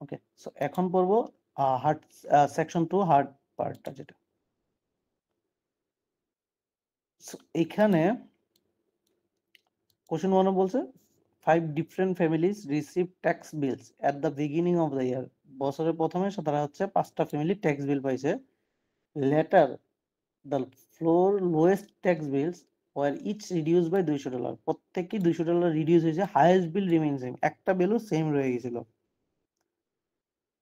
ওকে, so এখন পড়বো hard section 2 hard পার্টটা যেটা। সো এখানে কোশ্চেন 1 বলছে 5 different families receive tax bills at the beginning of the year. বছরের প্রথমে তারা হচ্ছে 5টা ফ্যামিলি ট্যাক্স বিল পাইছে। Later the four lowest tax bills were each reduce by $200। প্রত্যেকই $200 রিডিউস হয়েছে, হাইয়েস্ট বিল রিমেইন সেম, একটা বিলও সেম রয়ে গেছিল।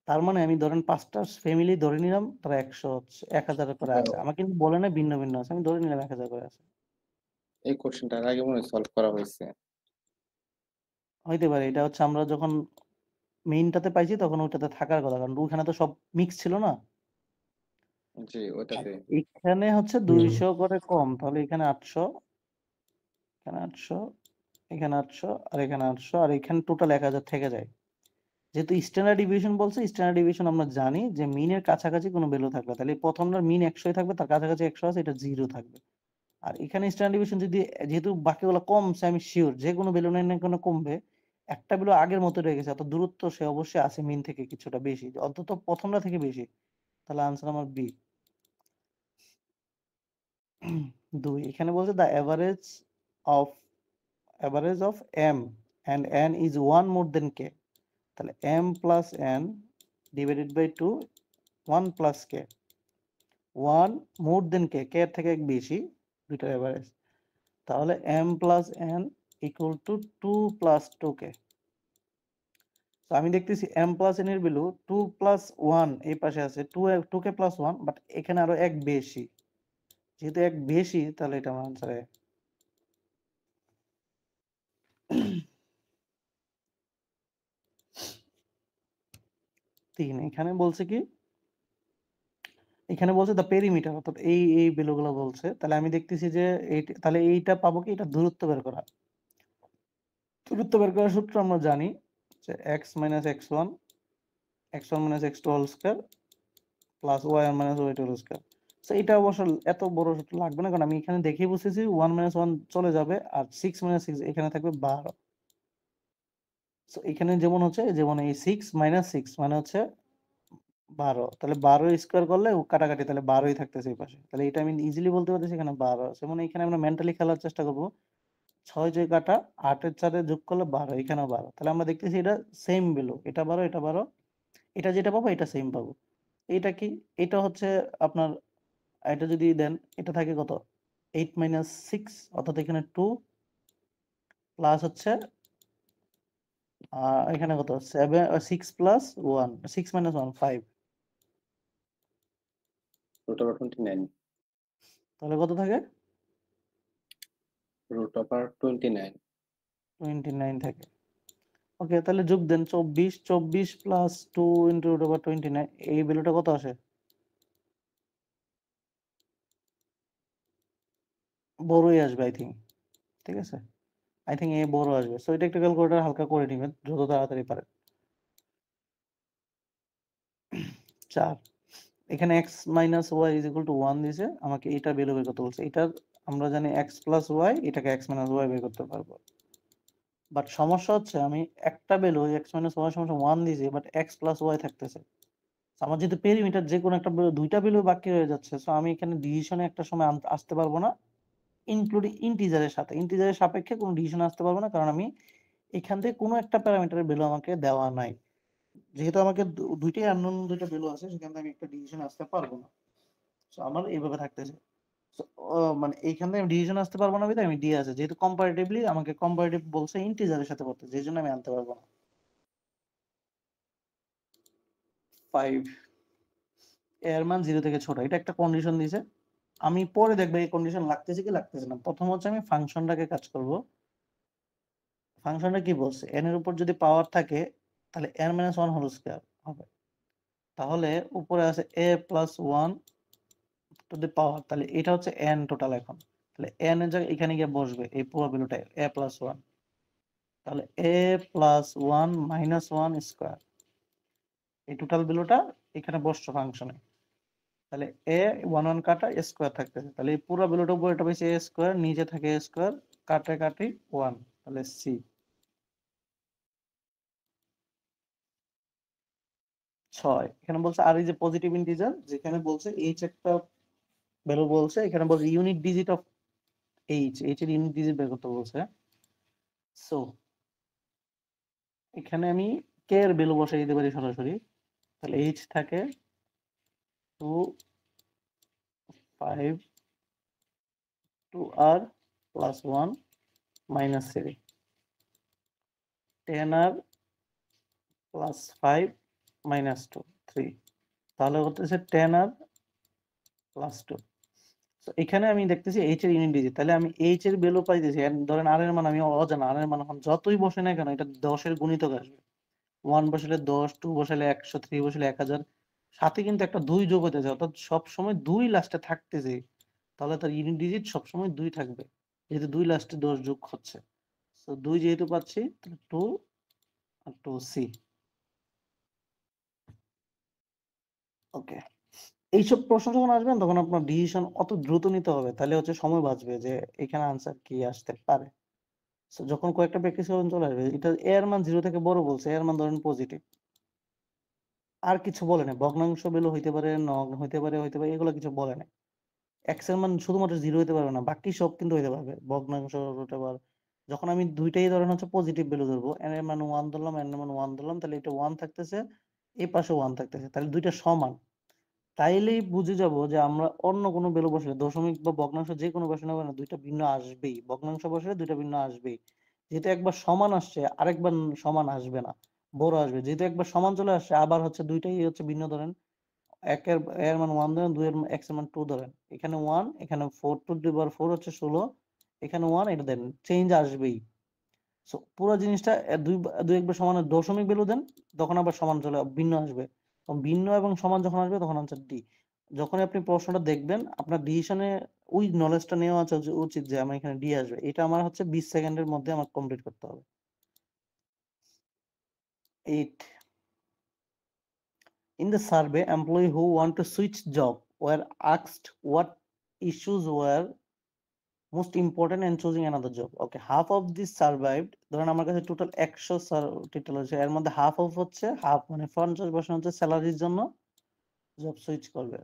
তার মানে আমি ধরেন 5টা ফ্যামিলি ধরে নিলাম তারা 100 হচ্ছে 1000 করে আছে। আমাকে কিন্তু বলে না ভিন্ন ভিন্ন আছে, আমি ধরে নিলাম 1000 করে আছে। এই কোশ্চেনটা আগে মনে হয় সলভ করা হয়েছে। হইতে পারে এটা হচ্ছে আমরা যখন মেইনটাতে পাইছি তখন ওটাতে থাকার কথা, কারণ ওখানে তো সব মিক্স ছিল না। জি, আর ওটাতে। এখানে হচ্ছে 200 করে কম, তাহলে এখানে 800, এখানে 800, এখানে 800 আর এখানে 800 আর এখানে টোটাল 1000 থেকে যায়। যেহেতু স্ট্যান্ডার্ড ডিভিয়েশন বলছে, স্ট্যান্ডার্ড ডিভিয়েশন আমরা জানি যে মিনের কাছাকাছি কোনো ভ্যালু থাকবে, তাহলে প্রথমটার মিন 100 থাকবে, তার কাছাকাছি 100 আছে, এটা 0 থাকবে। আর এখানে স্ট্যান্ডার্ড ডিভিয়েশন যদি যেহেতু বাকিগুলো কমছে, আমি শিওর যে কোনো ভ্যালু নাই না কোনো কমবে, একটা ভ্যালু আগের মতো রয়ে গেছে, অত দূরত্ব সে অবশ্যই আছে মিন থেকে কিছুটা বেশি, অন্তত প্রথমটা থেকে বেশি। তাহলে আনসার আমার বি 2। এখানে বলছে the of average of M and N is 1 more than K. তাহলে M plus N divided by 2 1 plus K, 1 more than K, K এর থেকে এক বেশি, দুইটার এভারেজ। তাহলে M plus N equal to 2 plus 2কে। তো আমি দেখতেছি এম প্লাস এন এর ভ্যালু 2 প্লাস 1 এই পাশে আছে, 2কে প্লাস 1, বাট এখানে আরো এক বেশি, যেহেতু এক বেশি তাহলে এটা আমার আনসার 3। এখানে বলছে কি, এখানে বলছে দ্য পেরিমিটার, অর্থাৎ এই এই ভ্যালুগুলো বলছে। তাহলে আমি দেখতেছি যে তাহলে এইটা পাবো কি, এটা দূরত্ব বের করা। দূরত্ব বের করার সূত্র আমরা জানি যে x minus x1 minus x2 whole square plus y1 minus y2 whole square. So এটা অবশ্য এত বড় সূত্র লাগবে না, কারণ আমি এখানে দেখেই বুঝতেছি 1 minus 1 চলে যাবে আর 6 minus 6 এখানে থাকবে 12। সো এখানে যেমন হচ্ছে, যেমন এই 6 minus 6 মানে হচ্ছে 12, তাহলে 12 স্কয়ার করলে কাটাকাটি, তাহলে 12ই থাকতেছে এই পাশে। তাহলে এটা আমি ইজিলি বলতে পারতেছি এখানে 12 আছে। মানে এখানে আমরা মেন্টালি খেলার চেষ্টা করব, 6 দিয়ে কাটা 8 এর 4 যোগ করলে 12, এখানেও 12। তাহলে আমরা দেখতেছি এটা সেম ভ্যালু, এটা 12 এটা 12, এটা যেটা পাবো এটা সেম পাবো। এটা কি, এটা হচ্ছে আপনার, এটা যদি দেন এটা থাকে কত 8 মাইনাস 6, অর্থাৎ এখানে 2 প্লাস হচ্ছে এখানে কত 7 6 প্লাস 1 6 মাইনাস 1 5, রুট ওভার 29। তাহলে কত থাকে রুট ওভার 29। 29 থাকে। ওকে, তাহলে যোগ দেন 24 প্লাস 2 ইন্টু রুট ওভার 29, এই ভ্যালুটা কত আসে, বড়ই আসবে আই থিঙ্ক। ঠিক আছে, আই থিঙ্ক এ বড় আসবে। সো এটা একটা ক্যালকুলেটর হালকা করে নেবেন যত তাড়াতাড়ি পারেন। 4, এখানে x minus y is equal to 1 দিয়েছে, আমাকে এটা ভ্যালু বের করতে বলছে। এটার আমরা জানি x প্লাস ওয়াই, এটাকে x মাইনাস ওয়াই বের করতে পারবো। বাট সমস্যা হচ্ছে আমি একটা ভ্যালু x মাইনাস ওয়াই সমান 1 দিয়েছি, বাট x প্লাস ওয়াই থাকতেছে। আমার যেহেতু পেরিমিটার যে কোনো একটা দুইটা ভ্যালু বাকি হয়ে যাচ্ছে, সো আমি এখানে ডিসিশনে একটা সময় আসতে পারবো না, ইনক্লুডিং ইন্টিজারের সাথে। ইন্টিজারের সাপেক্ষে কোনো ডিসিশনে আসতে পারবো না, কারণ আমি এখান থেকে কোনো একটা প্যারামিটারের ভ্যালু আমাকে দেওয়া নাই। যেহেতু আমাকে দুইটাই আননোন, দুইটা ভ্যালু আছে, সেখান থেকে আমি একটা ডিসিশনে আসতে পারবো না। সো আমার এইভাবে থাকতেছে। সো মানে এইখান থেকে আমি ডিসিশন আসতে পারবো না, বিধায় আমি ডি আছে, যেহেতু কম্পারেটিভলি আমাকে কম্পারেটিভ বলছে ইন্টিজারের সাথে করতে, যেই জন্য আমি আনতে পারবো না। 5, এর মান 0 থেকে ছোট, এটা একটা কন্ডিশন দিয়েছে। আমি পরে দেখবো এই কন্ডিশন লাগতেছে কি লাগতেছে না। প্রথম হচ্ছে আমি ফাংশনটাকে কাজ করব। ফাংশনটা কি বলছে, n এর উপর যদি পাওয়ার থাকে তাহলে n মাইনাস 1 হোল স্কয়ার হবে। তাহলে উপরে আছে a প্লাস 1 টু দি পাওয়ার, তাহলে এটা হচ্ছে n টোটাল। এখন তাহলে n এর জায়গায় এখানে গিয়ে বসবে এই পুরো ভ্যালুটা a প্লাস 1, তাহলে a প্লাস 1 মাইনাস 1 স্কয়ার, এই টোটাল ভ্যালুটা এখানে বসছে ফাংশনে। তাহলে a 1 1 কাটা স্কয়ার থাকতেছে, তাহলে এই পুরো ভ্যালুটার উপর এটা পাইছে a স্কয়ার, নিচে থাকে a স্কয়ার, কাটে কাটি 1, তাহলে c। 6 এখানে বলছে আর ইজ এ পজিটিভ ইন্টিজার, যেখানে বলছে h একটা ভ্যালু বলছে, এখানে বলছে ইউনিট ডিজিট অফ h এর ইউনিট ডিজিট বের করতে বলছে। সো এখানে আমি k এর ভ্যালু বসাই দিতে পারি সরাসরি, তাহলে h থাকে 2 5 2r plus 1 minus 3 10r plus 5 minus 2 3, তাহলে হতেছে 10r plus 2। তো এখানে আমি দেখতেছি h এর ইউনিট ডিজিট, তাহলে আমি h এর ভ্যালু পাইতেছি, ধরেন r এর মান আমি অজানা, r এর মান এখন যতই বসে না কেন এটা 10 এর গুণিতক আসবে। 1 বসালে 10, 2 বসালে 100, 3 বসালে 1000, সাথে কিন্তু একটা 2 যোগ হইতেছে, অর্থাৎ সব সময় 2 লাস্টে থাকতেছে, তাহলে তার ইউনিট ডিজিট সব সময় 2 থাকবে, যেহেতু 2 লাস্টে 10 যোগ হচ্ছে। সো 2 যেহেতু পাচ্ছি, তাহলে 2 আর 2c। ওকে, এইসব প্রশ্ন যখন আসবেন তখন আপনার ডিসিশন অত দ্রুত নিতে হবে, তাহলে হচ্ছে সময় বাঁচবে যে এখানে আনসার কি আসতে পারে। সো যখন কয়েকটা প্র্যাকটিস করবেন চলে আসবে। এটা a এর মান 0 থেকে বড় বলছে, a এর মান ধরেন পজিটিভ, আর কিছু বলে নাই, ভগ্নাংশ ভ্যালু হইতে পারে, নগ হইতে পারে, এগুলো কিছু বলে নাই। x এর মান শুধুমাত্র 0 হইতে পারবে না, বাকি সব কিন্তু হইতে পারবে, ভগ্নাংশ হতে পারে। যখন আমি দুইটাই ধরেন হচ্ছে পজিটিভ ভ্যালু ধরবো, n এর মান 1 ধরলাম, n এর মান 1 ধরলাম, তাহলে এটা 1 থাকতেছে, এই পাশে 1 থাকতেছে, তাহলে দুইটা সমান। তাইলেই বুঝে যাব যে আমরা অন্য কোনো ভ্যালু বসালে, দশমিক বা ভগ্নাংশ যে কোনো বসানো হবে না, দুইটা ভিন্ন আসবেই, ভগ্নাংশ বসালে দুইটা ভিন্ন আসবেই। যেহেতু একবার সমান আসছে, আরেকবার সমান আসবে না, বড় আসবে। যেহেতু একবার সমান চলে আসছে, আবার হচ্ছে দুইটাই হচ্ছে ভিন্ন ধরেন, একের এর মান 1 ধরেন, 2 এর x এর মান 2 ধরেন, এখানে 1, এখানে 4, 2 টু দি পাওয়ার 4 হচ্ছে 16, এখানে 1, এটা দেন, চেঞ্জ আসবেই। সো পুরো জিনিসটা দুই একবার সমানের দশমিক ভ্যালু দেন, তখন আবার সমান চলে ভিন্ন আসবে। ভিন্ন এবং সমান যখন আসবে তখন আনসার ডি। যখন আপনি প্রশ্নটা দেখবেন, আপনার ডিসিশনে ওই নলেজটা নেওয়া উচিত যে আমার এখানে ডি আসবে। এটা আমার হচ্ছে 20 সেকেন্ডের মধ্যে আমার কমপ্লিট করতে হবে। 8, in the survey, employee who want to switch job were asked what issues were most important in choosing another job. Okay, half of this survived, ধরেন আমার কাছে টোটাল 100 টিটেল হচ্ছে, এর মধ্যে হাফ অফ হচ্ছে, হাফ মানে 50% হচ্ছে স্যালারির জন্য জব সুইচ করবে,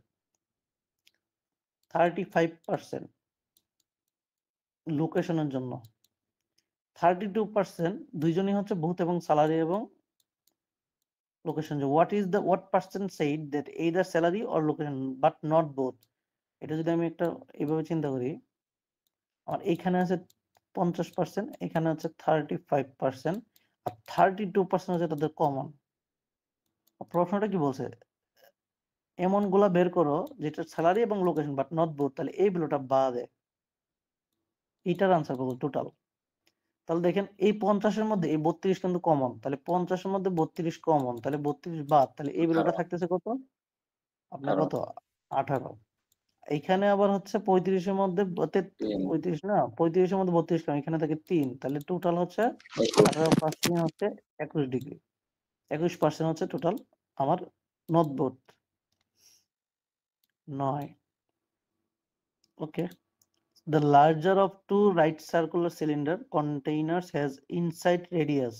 35% লোকেশনের জন্য, 32% দুইজনই হচ্ছে বহুত এবং স্যালারি এবং location. what percent said that either salary or location but not both? এটা যদি আমি একটা এইভাবে চিন্তা করি, আমার এইখানে আছে 50%, এখানে আছে 35%, আর 32% হচ্ছে তাদের কমন। প্রশ্নটা কি বলছে, এমন গুলা বের করো যেটা স্যালারি এবং লোকেশন বাট নট বোথ, তাহলে এই ভ্যালুটা বাদে, এইটার আনসার করবো টোটাল। তাহলে দেখেন এই 50-এর মধ্যে এই 32 কিন্তু কমন, তাহলে 50-এর মধ্যে 32 কমন, তাহলে 32 বাদ, তাহলে এই ভ্যালুটা 18 থাকতেছে কত, আপনার 18 কত, 18। এইখানে আবার হচ্ছে 35-এর মধ্যে 3 35 না, 35-এর মধ্যে 32 কম, এখানে থাকে 3, তাহলে টোটাল হচ্ছে 18 প্লাস 3 হচ্ছে 21 ডিগ্রি, 21% হচ্ছে টোটাল আমার not both, 9। Okay, the larger of two right circular cylinder containers has inside radius,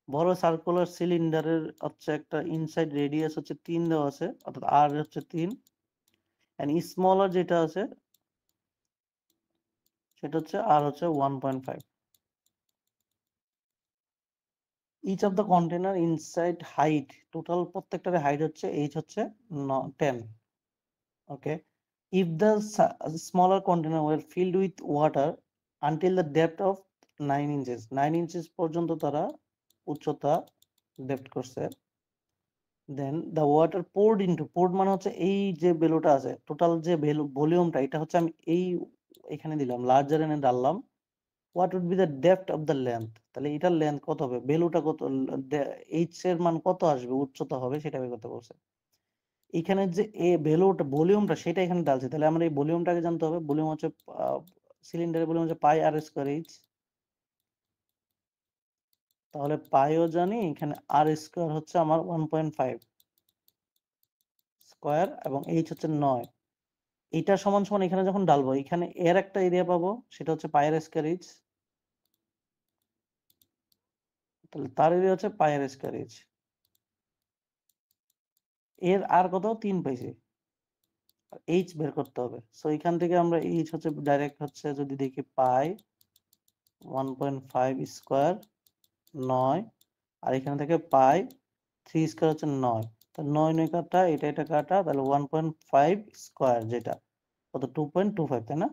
বড় সার্কুলার সিলিন্ডারের হচ্ছে একটা ইনসাইড রেডিয়াস হচ্ছে 3 দেওয়া আছে, অর্থাৎ আর হচ্ছে 3, এন্ড স্মলার যেটা আছে সেটা হচ্ছে আর হচ্ছে 1.5। Each of the container inside height, total প্রত্যেকটার হাইট হচ্ছে h হচ্ছে 10। ওকে, if the smaller container were filled with water until the depth of 9 inches, 9 inches পর্যন্ত তারা উচ্চতা ডেপ্থ করছে, দেন the water poured into, poured মানে হচ্ছে এই যে ভ্যালুটা আছে, টোটাল যে ভলিউমটা, এটা হচ্ছে আমি এখানে দিলাম, লার্জার এনে ডাললাম, what would be the depth of the length, তাহলে এটার লেন্থ কত হবে, ভ্যালুটা কত, h এর মান কত আসবে, উচ্চতা হবে, সেটা বের করতে বলছে। এখানে যে ভ্যালুটা ভলিউমটা সেটা এখানে ডালছে, তাহলে আমরা এই ভলিউমটাকে জানতে হবে। ভলিউম হচ্ছে সিলিন্ডারের ভলিউম হচ্ছে পাই আর স্কয়ার এইচ, তাহলে পাইও জানি, এখানে আর স্কয়ার হচ্ছে আমার 1.5 স্কয়ার এবং এইচ হচ্ছে 9, এটা সমান সমান এখানে যখন ডালবো, এখানে এর একটা এরিয়া পাবো, সেটা হচ্ছে পাই আর স্কয়ার এইচ, তাহলে তার এরিয়া হচ্ছে পাই আর স্কয়ার এইচ। এর আর কত 3 পাইছি, এইচ বের করতে হবে। সো এখান থেকে আমরা এইচ হচ্ছে ডাইরেক্ট হচ্ছে যদি দেখি পাই 1.5 স্কয়ার 9, আর এখান থেকে পাই 3 স্কয়ার হচ্ছে 9, তো 9 9 কাটা, এটা কাটা, তাহলে 1.5 স্কয়ার যেটা কত 2.25, তাই না?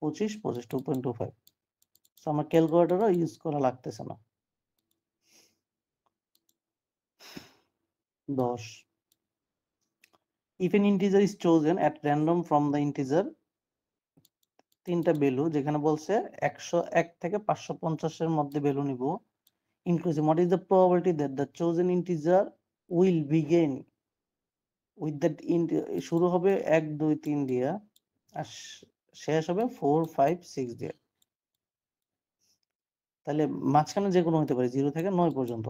25 25 2.25। সো আমার ক্যালকুলেটরও ইউজ করা লাগতেছে না। 10 if an integer is chosen at random from the integer, তিনটা ভ্যালু যেখানে বলছে 101 থেকে 550 এর মধ্যে ভ্যালু নিব, inclusive what is the probability that the chosen integer will begin with that শুরু হবে 1 2 3 দিয়া আর শেষ হবে 4 5 6 দিয়ে। তাহলে মাঝখানে যে কোনো হতে পারে 0 থেকে 9 পর্যন্ত।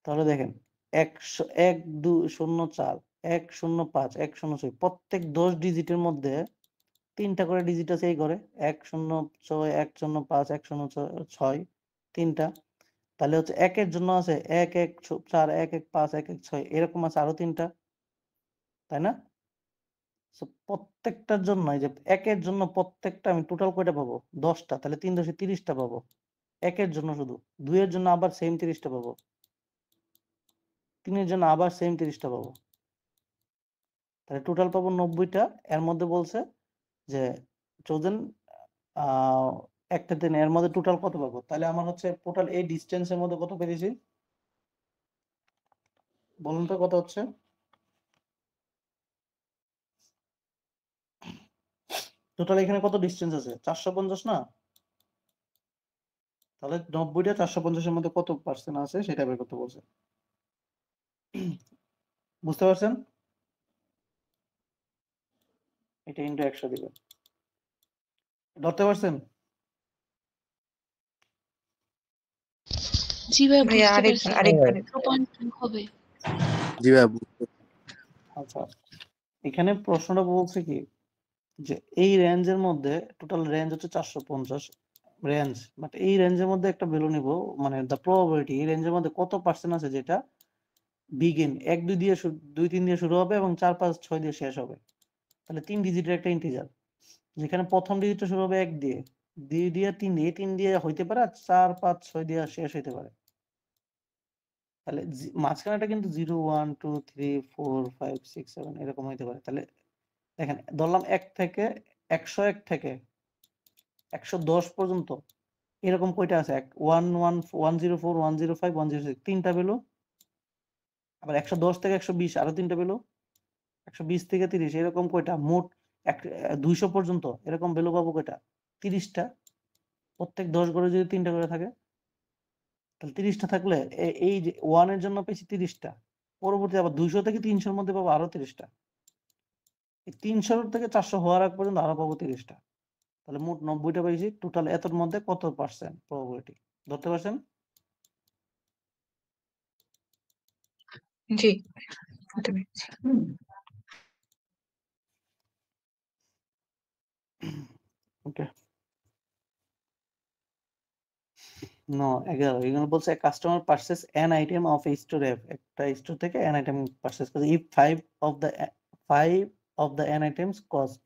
তাহলে দেখেন 100 1 2 0 4 1 0 5 1 0 6 প্রত্যেক 10 ডিজিটের মধ্যে তিনটা করে ডিজিট আছে এই ঘরে, 1 0 6 1 0 5 1 0 6 তিনটা। তাহলে হচ্ছে 1 এর জন্য আছে 1 1 4 1 1 5 1 1 6 এরকম আছে আরো তিনটা, তাই না? সো প্রত্যেকটার জন্য এই যে 1 এর জন্য প্রত্যেকটা আমি টোটাল কয়টা পাবো? 10টা। তাহলে 3 10 30টা পাবো 1 এর জন্য শুধু। 2 এর জন্য আবার সেম 30টা পাবো। 3 এর জন্য আবার সেম 30টা পাবো। তাহলে টোটাল পাবো 90টা। এর মধ্যে বলছে যে চোজেন একটা দিন এর মধ্যে টোটাল কত পাবো? তাহলে আমার হচ্ছে টোটাল এই ডিসটেন্সের মধ্যে কত পেয়েছি বলুন তো, কত হচ্ছে? টোটাল এখানে কত ডিসটেন্স আছে? 450 না? তাহলে 90টা 450 এর মধ্যে কত পার্সেন্ট আছে সেটা বের করতে বলছে। বুঝতে পারছেন? এটা ইনটু 100 দিবেন। ধরতে পারছেন? জি ভাই, বুঝতে আরেকবার পারছি। আরেকবার 2.2 হবে। জি ভাই আচ্ছা, এখানে প্রশ্নটা বলছে কি যে এই রেঞ্জের মধ্যে টোটাল রেঞ্জ হচ্ছে 450 রেঞ্জ, বাট এই রেঞ্জের মধ্যে একটা ভ্যালু নিব, মানে দ্য প্রবাবিলিটি এই রেঞ্জের মধ্যে কত পার্সেন্ট আছে যেটা বিগিন 1 2 দিয়ে 2 3 দিয়ে শুরু হবে এবং 4 5 6 দিয়ে শেষ হবে। তাহলে 3 ডিজিটের একটা ইন্টিজার যেখানে প্রথম ডিজিটটা শুরু হবে 1 দিয়ে, 2 দিয়ে 3 দিয়ে, 3 দিয়ে হইতে পারে, 4 5 6 দিয়ে শেষ হইতে পারে। তাহলে মাঝখানেটা কিন্তু 0 1 2 3 4 5 6 7 এরকম হইতে পারে। তাহলে দেখেন ধরলাম 1 থেকে 101 থেকে 110 পর্যন্ত এরকম কয়টা আছে? 1 1 104 105 106 তিনটা ভ্যালু। আবার 110 থেকে 120 আরো তিনটা ভ্যালু। 120 থেকে 30 এরকম কয়টা? মোট 200 পর্যন্ত এরকম ভ্যালু পাবো কয়টা? 30টা। প্রত্যেক 10 ঘরে যদি তিনটা করে থাকে তাহলে 30টা থাকলে এই যে 1 এর জন্য পেয়েছি 30টা। পরবর্তী আবার 200 থেকে 300 এর মধ্যে পাবো আরো 30টা। এই 300 থেকে 400 হওয়ার আগ পর্যন্ত আরো পাবো 30টা। তাহলে মোট 90টা পেয়েছি। টোটাল এতর মধ্যে কত পার্সেন্ট প্রবাবিলিটি ধরতে পারছেন? জি বুঝতে পেরেছি। ওকে, নো 11 এখানে বলছে customer purchase n item of a store F, একটা স্টোর থেকে এন আইটেম পারচেজ করে if 5 of the n items cost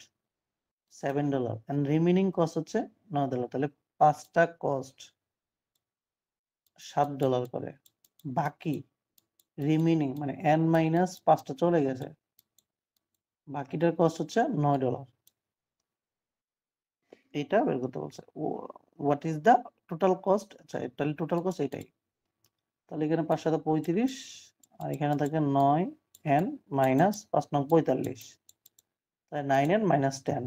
$7 and remaining cost হচ্ছে $9, তাহলে 5টা কস্ট $7 করে, বাকি রিমেইনিং মানে n মাইনাস 5টা চলে গেছে, বাকিটার কস্ট হচ্ছে $9। এটা বের করতে বলছে। What is the total cost? আচ্ছা, তাহলে টোটাল কস্ট এটাই। তাহলে এখানে 5 7 35 আর এখানে থাকে 9 n মাইনাস 5 9 45, তাহলে 9n মাইনাস 10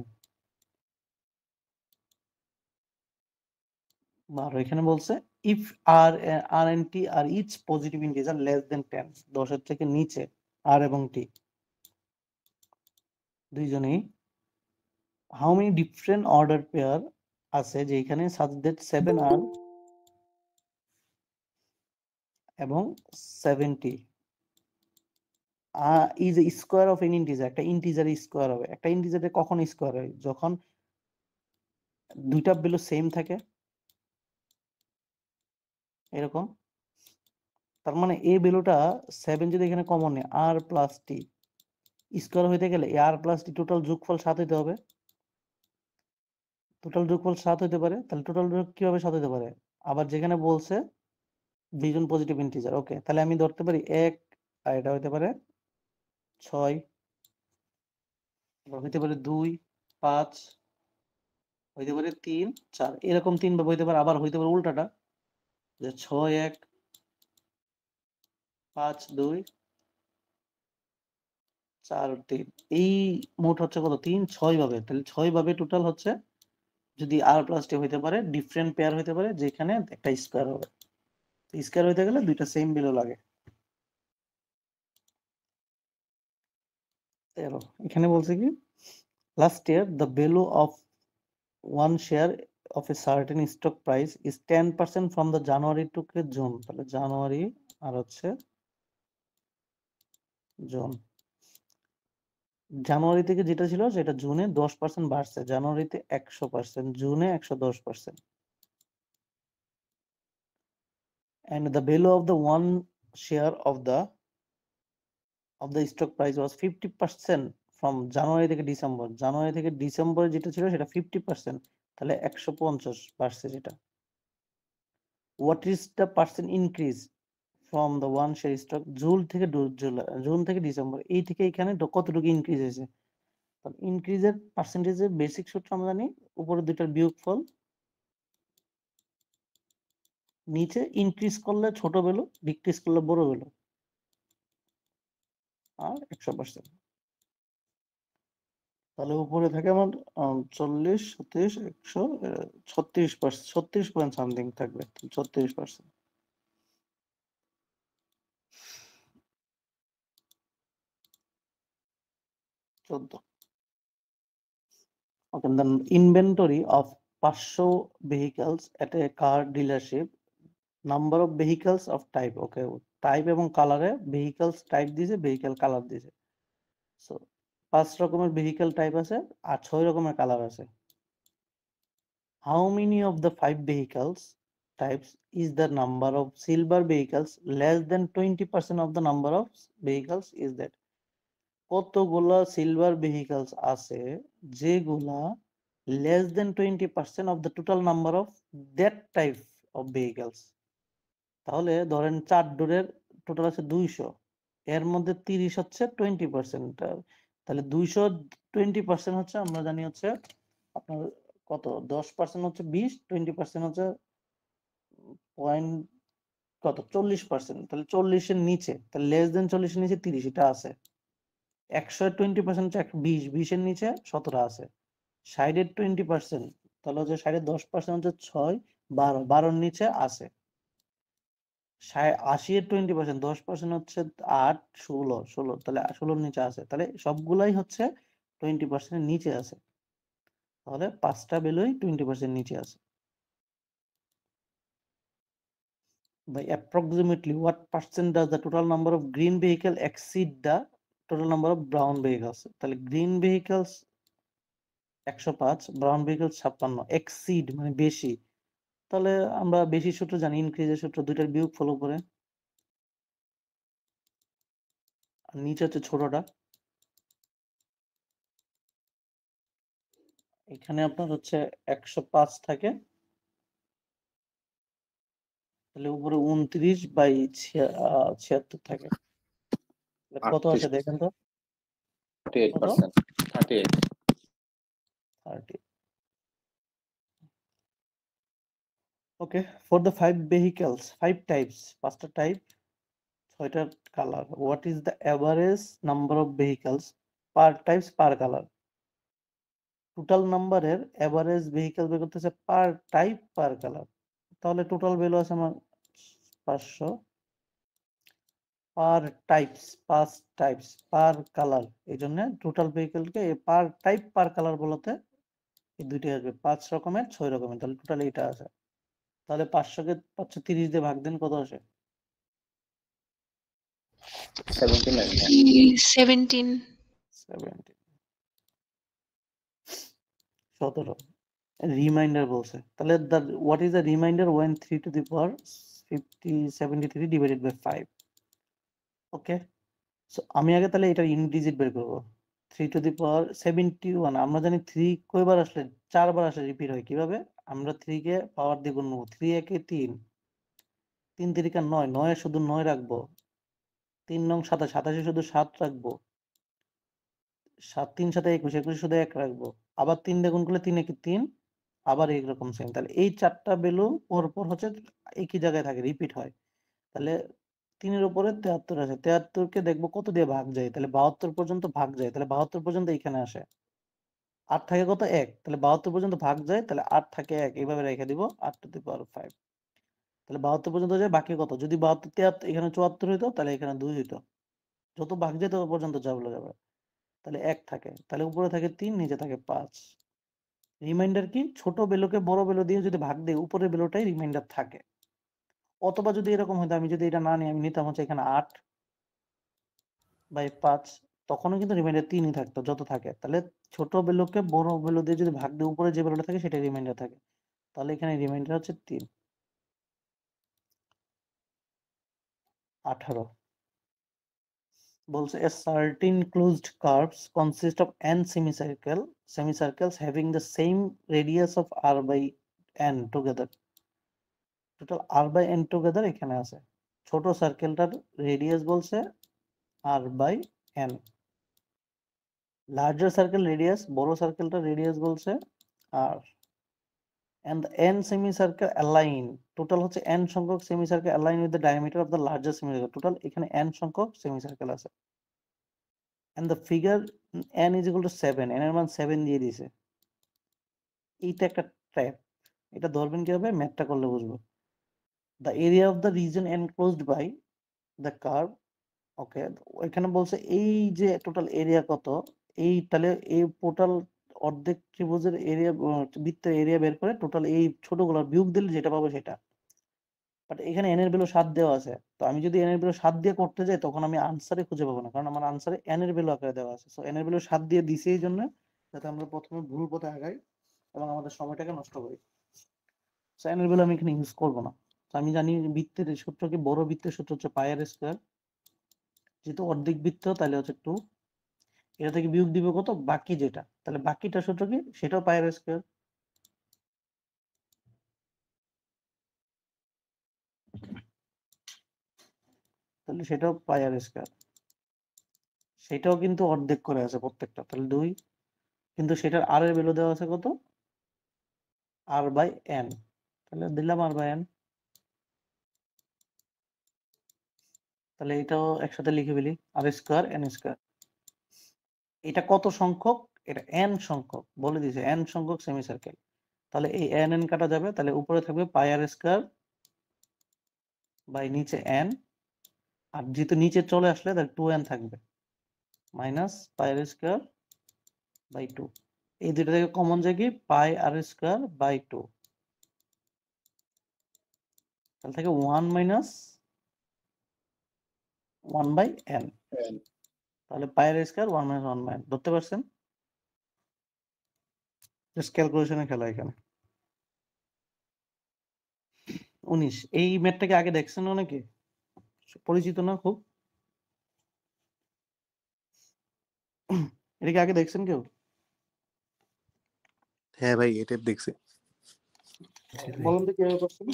12। এখানে বলছে if r r and t are each positive integer less than 10, 10 এর থেকে নিচে আর এবং টি দুইজনেই, how many different order pair আছে যে এখানে সাজ দ্যাট 7r এবং 70 is a square of an integer, একটা ইন্টিজার স্কোয়ার হবে। একটা ইন্টিজারে কখন স্কোয়ার হয়? যখন দুইটা ভ্যালু সেম থাকে এরকম। তার মানে এই ভ্যালুটা 7 যদি এখানে কমন নেই আর প্লাস টি স্কোয়ার হইতে গেলে আর প্লাস টি টোটাল যোগফল 7 হইতে হবে। টোটাল যোগফল 7 হইতে পারে, তাহলে টোটাল কিভাবে 7 হইতে পারে? আবার যেখানে বলছে ডিভিশন পজিটিভ ইন্টিজার, ওকে, তাহলে আমি ধরতে পারি 1 আর এটা হইতে পারে 6, হইতে পারে 2, 5, হইতে পারে 3, 4, এরকম 3 ভাবে হইতে পারে। আবার হইতে পারে উল্টাটা, যে 6, 1, 5, 2, 4, 3, এই মোট হচ্ছে কত? 3, 6 ভাবে। তাহলে 6 ভাবে টোটাল হচ্ছে, যদি আর প্লাস টি হইতে পারে, ডিফারেন্ট পেয়ার হইতে পারে, যেখানে একটা স্কোয়ার হবে। স্কোয়ার হইতে গেলে দুইটা সেম ভ্যালু লাগে। এখানে বলছে কি, last year the value of one share of a certain stock price is 10% from the January to June, তাহলে জানুয়ারি আর হচ্ছে জুন। জানুয়ারি থেকে যেটা ছিল সেটা জুনে 10% বাড়ছে, জানুয়ারিতে 100%, জুনে 110%, and the value of the one share of the stock price was 50% from জানুয়ারি থেকে ডিসেম্বর। জানুয়ারি থেকে ডিসেম্বর যেটা ছিল সেটা 50%, তাহলে 150 বাড়ছে যেটা। What is the percent increase from the one share stock June থেকে জুন থেকে ডিসেম্বর, এই থেকে এখানে কতটুকু ইনক্রিজ হয়েছে? ইনক্রিজের পার্সেন্টেজের বেসিক সূত্র আমরা জানি, উপরে দুইটার বিয়োগফল, নিচে ইনক্রিজ করলে ছোট ভ্যালু, ডিক্রিজ করলে বড় ভ্যালু, আর 100%। তাহলে উপরে থাকে আমার 40, 37, 100, 36%, 36 পয়েন্ট সামথিং থাকবে, 36%। Okay, the inventory of 500 vehicles at a car dealership, number of vehicles of type, okay, type এবং কালারে vehicles type দিয়েছে, vehicle কালার দিয়েছে। সো 5 রকমের vehicle type আছে আর 6 রকমের কালার আছে। How many of the 5 vehicles types is the number of silver vehicles less than 20% of the number of vehicles is that? কতগুলা silver vehicles আছে যেগুলা less than 20% of the total number of that type of vehicles? তাহলে ধরেন 4 ডোরের total আছে 200, এর মধ্যে 30 হচ্ছে 20%, তাহলে 200 20% হচ্ছে, আমরা জানি হচ্ছে আপনার কত, 10% হচ্ছে 20, 20% হচ্ছে পয়েন্ট কত, 40%, তাহলে 40 এর নিচে, তাহলে লেস দেন 40 এর নিচে 30, এটা আছে। 100 এর 20% হচ্ছে 20, 20 এর নিচে 17 আছে। 60 এর 20%, তাহলে হচ্ছে 60 এর 10% হচ্ছে 6, 12, 12 এর নিচে আছে। 80 এর 20%, 10% হচ্ছে 8, 16, 16, তাহলে 16 এর নিচে আছে। তাহলে সবগুলাই হচ্ছে 20% এর নিচে আছে। তাহলে 5টা ভ্যালুই 20% নিচে আছে। By approximately what percent does the total number of green vehicle exceed the total number of brown vehicles? তাহলে green vehicles 105, brown vehicles 56, exceed মানে বেশি। তাহলে আমরা বেশি সূত্র জানি, ইনক্রিজের সূত্র, দুইটার বিয়োগফল উপরে আর নিচে হচ্ছে ছোটটা। এখানে আপনার হচ্ছে 105 থাকে, তাহলে উপরে 29/76 থাকে। কত আছে দেখেন তো, 38%, 38। 30। Okay, for the 5 vehicles, 5 types, 5টা টাইপ, 6টা colour, what is the average number of vehicles per types per color? Total নাম্বারের এভারেজ ভেহিকল বের করতেছে পার টাইপ পার কালার। তাহলে টোটাল ভ্যালু আছে আমার 500, পার টাইপস, 5 টাইপস পার কালার, এই জন্য টোটাল ভেহিকলকে পার টাইপ পার কালার বলতে এই দুইটাই আসবে, 5 রকমের 6 রকমের, তাহলে টোটাল এটা আছে। তাহলে 500 কে 530 দিয়ে ভাগ দেন, কত আসে? 79। 17 17 রিমাইন্ডার বলছে। তাহলে what is the remainder when 3 to the power 73 divided by 5। Okay, so আমি আগে তাহলে এটা ইউনিট ডিজিট বের করব। 3 টু দি পাওয়ার 71। আমরা জানি 3 কয়বার আসলে 4 বার আসলে রিপিট হয় কিভাবে? আমরা 3 কে পাওয়ার দিয়ে গুণ করব। 3 একে 3, 3 তিরিকা 9, 9 এ শুধু 9 রাখবো। 3 নং 27, 27 এ শুধু 7 রাখবো। 7 3 7 21, 21 শুধু 1 রাখবো। আবার 3 দিয়ে গুণ করলে 3 একে 3, আবার এইরকম সেম। তাহলে এই 4টা ভ্যালু পরপর হচ্ছে একই জায়গায় থাকে, রিপিট হয়। তাহলে 3 এর উপরে 73 আছে। 73 কে দেখবো কত দিয়ে ভাগ যায়। তাহলে 72 পর্যন্ত ভাগ যায়। তাহলে 72 পর্যন্ত এইখানে আসে। 8 থাকে কত? 1। তাহলে 72 পর্যন্ত ভাগ যায়। তাহলে 8 থাকে 1। এইভাবে রেখে দিব 8 টু দি পাওয়ার 5। তাহলে 72 পর্যন্ত যায়, বাকি কত? যদি 72 73 এখানে 74 হইতো তাহলে এখানে 2 হইতো। যত ভাগ যায় তত পর্যন্ত যাবে। তাহলে 1 থাকে। তাহলে উপরে থাকে 3, নিচে থাকে 5। রিমাইন্ডার কি? ছোট ভ্যালুকে বড় ভ্যালু দিয়ে যদি ভাগ দেই, উপরের ভ্যালুটাই রিমাইন্ডার থাকে। অথবা যদি এরকম হতো, আমি যদি এটা না নিই, আমি নিতাম হচ্ছে এখানে 8/5, তখনও কিন্তু রিমাইন্ডার 3 ই থাকতো, যত থাকে। তাহলে ছোট ভ্যালুকে বড় ভ্যালু দিয়ে যদি ভাগ দিই, উপরে যে ভ্যালুটা থাকে সেটাই রিমাইন্ডার থাকে। তাহলে এখানে রিমাইন্ডার হচ্ছে 3। 18 বলছে a certain closed curves consist of n semicircles having the same radius of r by n together. Total r by n together এখানে আছে। ছোট সার্কেলটার রেডিয়াস বলছে r by n, larger circle radius, বড় সার্কেলটার রেডিয়াস বলছে r, and the n semicircle align, total হচ্ছে n সংখ্যক semicircle align with the diameter of the larger semicircle। Total এখানে n সংখ্যক semicircle আছে। and the figure n is equal to 7, n এর মান 7 দিয়ে দিয়েছে। এইটা একটা ট্র্যাপ। এটা ধরবেন কিভাবে? ম্যাথটা করলে বুঝবো। the area of the region enclosed by the curve, ওকে, এখানে বলছে এই যে টোটাল এরিয়া কত, এই তাহলে এই টোটাল অর্ধেক ত্রিভুজের এরিয়া, বৃত্তের এরিয়া বের করে টোটাল এই ছোটগুলোর বিয়োগ দিলে যেটা পাবো সেটা। বাট এখানে n এর ভ্যালু 7 দেওয়া আছে। তো আমি যদি n এর ভ্যালু 7 দিয়ে করতে যাই, তখন আমি আনসারে খুঁজে পাবো না, কারণ আমার আনসারে n এর ভ্যালু আকারে দেওয়া আছে। সো n এর ভ্যালু 7 দিয়ে দিছি এই জন্য যাতে আমরা প্রথমে ভুল পথে আগাই এবং আমাদের সময়টাকে নষ্ট করি। সো n এর ভ্যালু আমি এখানে ইউজ করবো না। তো আমি জানি বৃত্তের সূত্র কি? বড় বৃত্তের সূত্র হচ্ছে পাই আর স্কয়ার। যেহেতু অর্ধেক বৃত্ত তাহলে হচ্ছে 2। এটা থেকে বিয়োগ দিব কত? বাকি যেটা। তাহলে বাকিটা সূত্র কি? সেটাও পাই আর স্কয়ার। তাহলে সেটাও পাই আর স্কয়ার। সেটাও কিন্তু অর্ধেক করে আছে প্রত্যেকটা। তাহলে 2, কিন্তু সেটার আর এর ভ্যালু দেওয়া আছে কত? r by n। তাহলে দিলাম r বাই n। তাহলে এটাও একসাথে লিখে ফেলি, আর স্কয়ার n স্কয়ার। এটা কত সংখ্যক? এটা n সংখ্যক, বলে দিয়েছে n সংখ্যক সেমি সার্কেল। তাহলে এই n n কাটা যাবে, তাহলে উপরে থাকবে পাই আর স্কয়ার বাই নিচে n, আর যেহেতু নিচে চলে আসলে তাহলে 2n থাকবে, minus pi r square by 2। এই দুটো থেকে কমন যায় কি? Pi r square by 2। তাহলে থেকে 1 মাইনাস 1 বাই n। তাহলে pi r square 1 minus 1 by n। ধরতে পারছেন? জাস্ট ক্যালকুলেশনের খেলা এখানে। 19 এই ম্যাথটাকে আগে দেখছেন অনেকে? পরিচিত না খুব? এটা কি আগে দেখছেন কেউ? হ্যাঁ ভাই, এটা দেখছি। বলেন তো কিভাবে করছেন?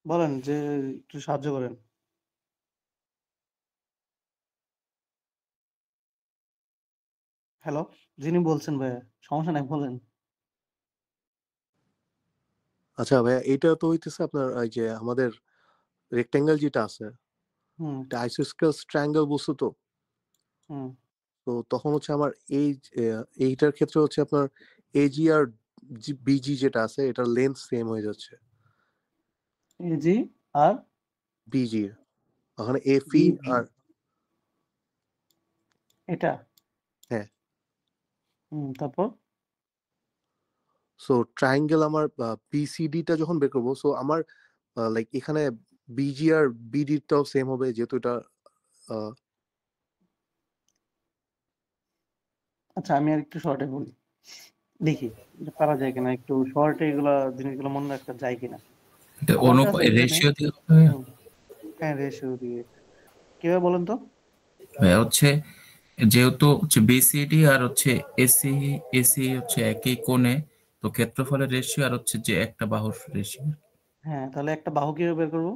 বলেন, যে একটু সাহায্য করেন। হ্যালো, যিনি বলছেন ভাইয়া, সমস্যা নাই, বলেন। আচ্ছা ভাইয়া, এটা তো হইতেছে আপনার এই যে আমাদের রেক্টেঙ্গেল যেটা আছে, হুম এটা আইসোস্কেলস ট্রায়াঙ্গেল বস্তু তো। হুম তো তখন হচ্ছে আমার এইটার ক্ষেত্রে হচ্ছে আপনার এজি আর বিজি যেটা আছে এটার লেন্থ সেম হয়ে যাচ্ছে। জি আর বিজি ওখানে এফি বিজি, আর এটা। হ্যাঁ। তারপর সো ট্রায়াঙ্গেল আমার বিসিডিটা যখন বের করবো, সো আমার লাইক এখানে বিজি আর বিডিটাও সেম হবে যেহেতু এটা আচ্ছা, আমি আর একটু শর্টে বলি। দেখি এটা পারা যায় কিনা, একটু শর্ট এগুলা জিনিসগুলো মনে রাখতে যায় কিনা। এটা আমারটা আছে এখানে। রেশিও দিয়ে হুম, হ্যাঁ রেশিও দিয়ে কিভাবে বলেন তো? হচ্ছে যেহেতু হচ্ছে বিসিডি আর হচ্ছে এসি এসি হচ্ছে একই কোণে, তো ক্ষেত্রফলের রেশিও আর হচ্ছে যে একটা বাহুর রেশিও। হ্যাঁ, তাহলে একটা বাহু কিভাবে বের করবো?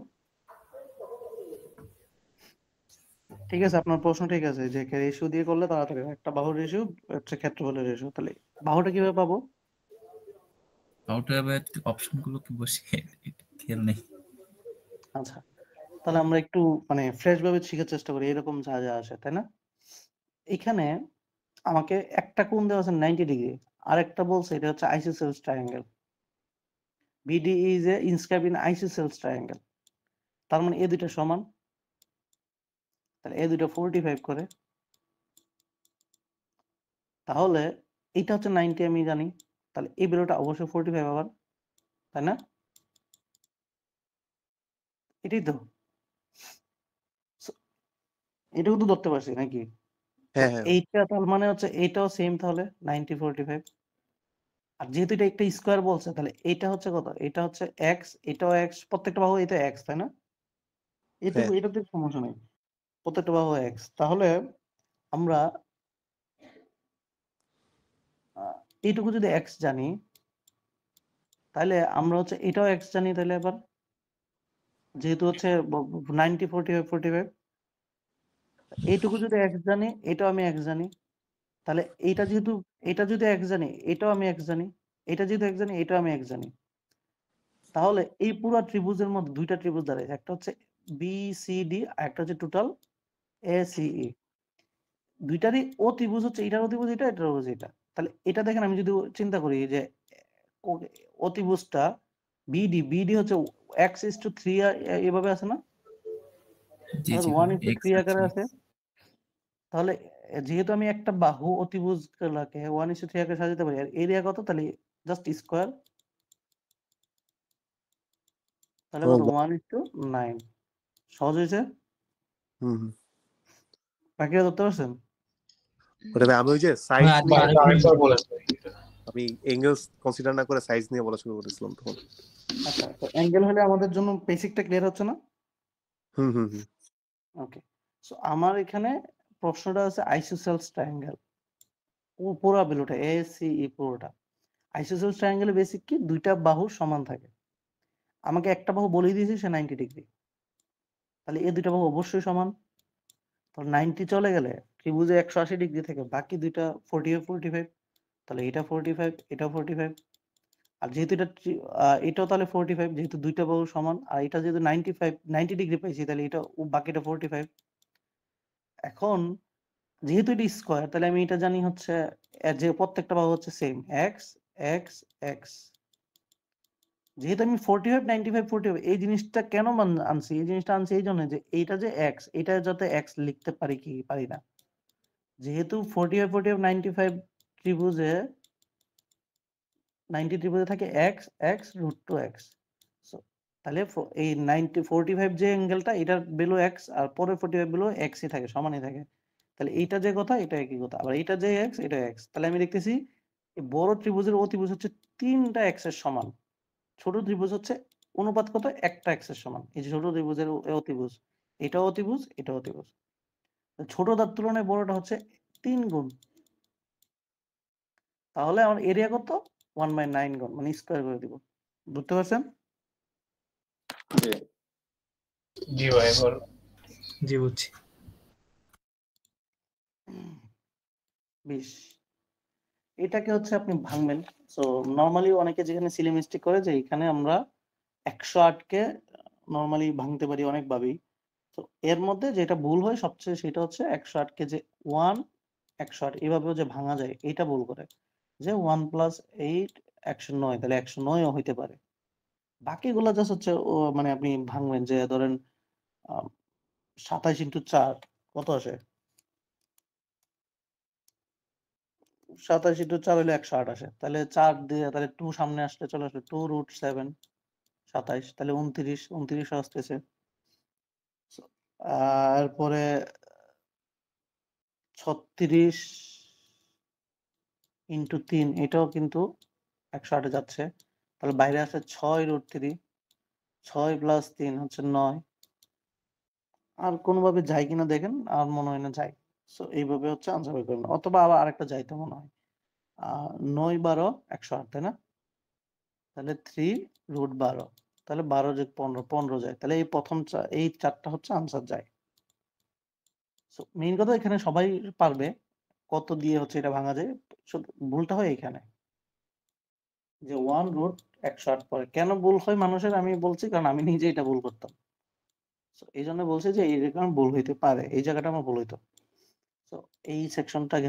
ঠিক আছে, আপনার প্রশ্ন ঠিক আছে যে রেশিও দিয়ে করলে তাড়াতাড়ি হয়। একটা বাহুর রেশিও হচ্ছে ক্ষেত্রফলের রেশিও, তাহলে বাহুটা কিভাবে পাবো? আউটার অপশন গুলো কি বসে খেয়াল নেই। আচ্ছা, তাহলে আমরা একটু মানে ফ্রেশ ভাবে শেখার চেষ্টা করি, এরকম যা যা আসে, তাই না? এখানে আমাকে একটা কোণ দেওয়া আছে 90 ডিগ্রি, আর একটা বলছে এটা হচ্ছে isosceles triangle. BD is a inscribe in isosceles triangle. তার মানে এই দুইটা সমান, তাহলে এই দুইটা 45 করে। তাহলে এটা হচ্ছে 90 আমি জানি, তাহলে এই ভ্যালুটা অবশ্যই 45 আবার, তাই না? এটাই তো, এটাও তো ধরতে পারছি নাকি? তো হ্যাঁ হ্যাঁ এইটা তার মানে হচ্ছে এইটাও সেম, তাহলে 90 45। আর যেহেতু এটা একটা স্কোয়ার বলছে, তাহলে এটা হচ্ছে কত? এটা হচ্ছে এক্স, এটাও এক্স, প্রত্যেকটা বাহু এটা এক্স, তাই না? হ্যাঁ এটাতে সমস্যা নেই, প্রত্যেকটা বাহু এক্স। তাহলে আমরা এইটুকু যদি এক্স জানি, তাহলে আমরা হচ্ছে এটাও এক্স জানি, তাহলে এবার যেহেতু হচ্ছে 90 45 45, এইটুকু যদি এক্স জানি, এটাও আমি এক্স জানি, তাহলে এইটা যেহেতু, এটা যদি এক্স জানি, এটাও আমি এক্স জানি, এটা যেহেতু এক্স জানি, এটাও আমি এক্স জানি, তাহলে এই পুরো ত্রিভুজের মধ্যে দুইটা ত্রিভুজ দাঁড়ায়, একটা হচ্ছে বিসিডি আর একটা হচ্ছে টোটাল এসিই। দুইটারই ও ত্রিভুজ হচ্ছে, এটার অতিভুজ এটা, এটার অতিভুজ এটা। তাহলে এটা দেখেন, আমি যদি চিন্তা করি যে অতিভুজটা বিডি হচ্ছে এক্স ইস টু 3 এভাবে আছে না, জি জি 1:3 এক্স আকারে আছে। তাহলে যেহেতু আমি একটা বাহু অতিভুজ গুলাকে 1:3 আকারে সাজাতে পারি, আর এরিয়া কত? তাহলে জাস্ট স্কোয়ার, তাহলে ও কত? 1:9। সহজ হয়েছে? হুম হুম। বাকিরা ধরতে পারছেন? ওটা আমি ওই যে সাইজ নিয়ে আমি এঙ্গেলস কনসিডার না করে সাইজ নিয়ে বলা শুরু করেছিলাম তখন। আচ্ছা, তো অ্যাঙ্গেল হলে আমাদের জন্য বেসিকটা ক্লিয়ার হচ্ছে না? হুম হুম হুম। ওকে, সো আমার এখানে প্রশ্নটা আছে আইসোসেলস ট্রায়াঙ্গেল, পুরো বেলুটা এসিই পুরোটা। আইসোসেলস ট্রায়াঙ্গেলে বেসিক কি? দুইটা বাহু সমান থাকে। আমাকে একটা বাহু বলেই দিয়েছে সে 90 ডিগ্রি, তাহলে এই দুইটা বাহু অবশ্যই সমান। তাহলে 90 চলে গেলে ত্রিভুজে 180 ডিগ্রি থেকে বাকি দুইটা 45 45, তাহলে এটা 45, এটা 45। আর যেহেতু এটাও তাহলে 45, যেহেতু দুইটা বাহু সমান, আর এটা যেহেতু 90 ডিগ্রি পাইছি, তাহলে এটা বাকিটা 45। এখন যেহেতু এটা স্কোয়ার, তাহলে আমি এটা জানি হচ্ছে যে প্রত্যেকটা বাহু হচ্ছে সেম, এক্স এক্স এক্স। যেহেতু আমি 45 95 45 এই জিনিসটা কেন আনছি, এই জিনিসটা আনছি এই জন্য যে এইটা যে এক্স, এটা যাতে এক্স লিখতে পারি কি পারি না। যেহেতু 45 45 95 ত্রিভুজে 90 ত্রিভুজে থাকে এক্স এক্স √2 এক্স। তাহলে এই 90 45 যে অ্যাঙ্গেলটা, এটার ভ্যালু এক্স, আর পরের 45 ভ্যালু এক্সই থাকে, সমানই থাকে। তাহলে এইটা যে কথা, এটা একই কথা, আবার এটা যে এক্স, এটা এক্স। তাহলে আমি দেখতেছি এই বড় ত্রিভুজের অতিভুজ হচ্ছে 3টা এক্সের সমান, ছোট ত্রিভুজ হচ্ছে অনুপাত কত? একটা এক্সের সমান। এই যে ছোট ত্রিভুজের অতিভুজ, এটাও অতিভুজ, এটাও অতিভুজ। ছোটটার তুলনায় বড়টা হচ্ছে 3 গুণ। তাহলে আমার এরিয়া কত? 1/9 গুণ, মানে স্কোয়ার করে দিব। বুঝতে পারছেন? জি জি ভাই বল। জি বুঝছি। 20 এটাকে হচ্ছে আপনি ভাঙবেন। সো নরমালি অনেকে যেখানে সিলি মিস্টেক করে যে এখানে আমরা 108 কে নরমালি ভাঙতে পারি অনেকভাবেই। তো এর মধ্যে যেটা ভুল হয় সবচেয়ে, সেটা হচ্ছে 108 কে যে 1 108 এভাবেও যে ভাঙা যায়, এটা ভুল করে। যে 1 + 8 109, তাহলে 109 ও হইতে পারে। বাকিগুলো জাস্ট হচ্ছে মানে আপনি ভাঙবেন যে ধরেন 27 × 4 কত আসে? 27 × 4 হলে 108 আসে। তাহলে 4 দিয়ে তাহলে 2 সামনে আসলে চলে আসবে 2√7 27, তাহলে 29 29 আসতেছে। এরপরে 36 ইন্টু 3 এটাও কিন্তু 108 এ যাচ্ছে। তাহলে বাইরে আসে 6√3, 6 প্লাস 3 হচ্ছে 9। আর কোনোভাবে যায় কিনা দেখেন, আর মনে হয় না যায়। সো এইভাবে হচ্ছে আনসার বের করবেন, অথবা আবার আরেকটা যাইতে মনে হয় 9 12 108, তাই না? তাহলে 3√12, তাহলে 12 যোগ 15 15 যায়। তাহলে এই প্রথম এই 4টা হচ্ছে আনসার যায়। সো মেইন কথা এখানে সবাই পারবে কত দিয়ে হচ্ছে এটা ভাঙা যায়। শুধু ভুলটা হয় এখানে যে 1√108 পরে। কেন ভুল হয় মানুষের আমি বলছি, কারণ আমি নিজে এটা ভুল করতাম। সো এই জন্য বলছি যে এই কারণে ভুল হইতে পারে, এই জায়গাটা আমার ভুল হইতো। সো এই সেকশনটা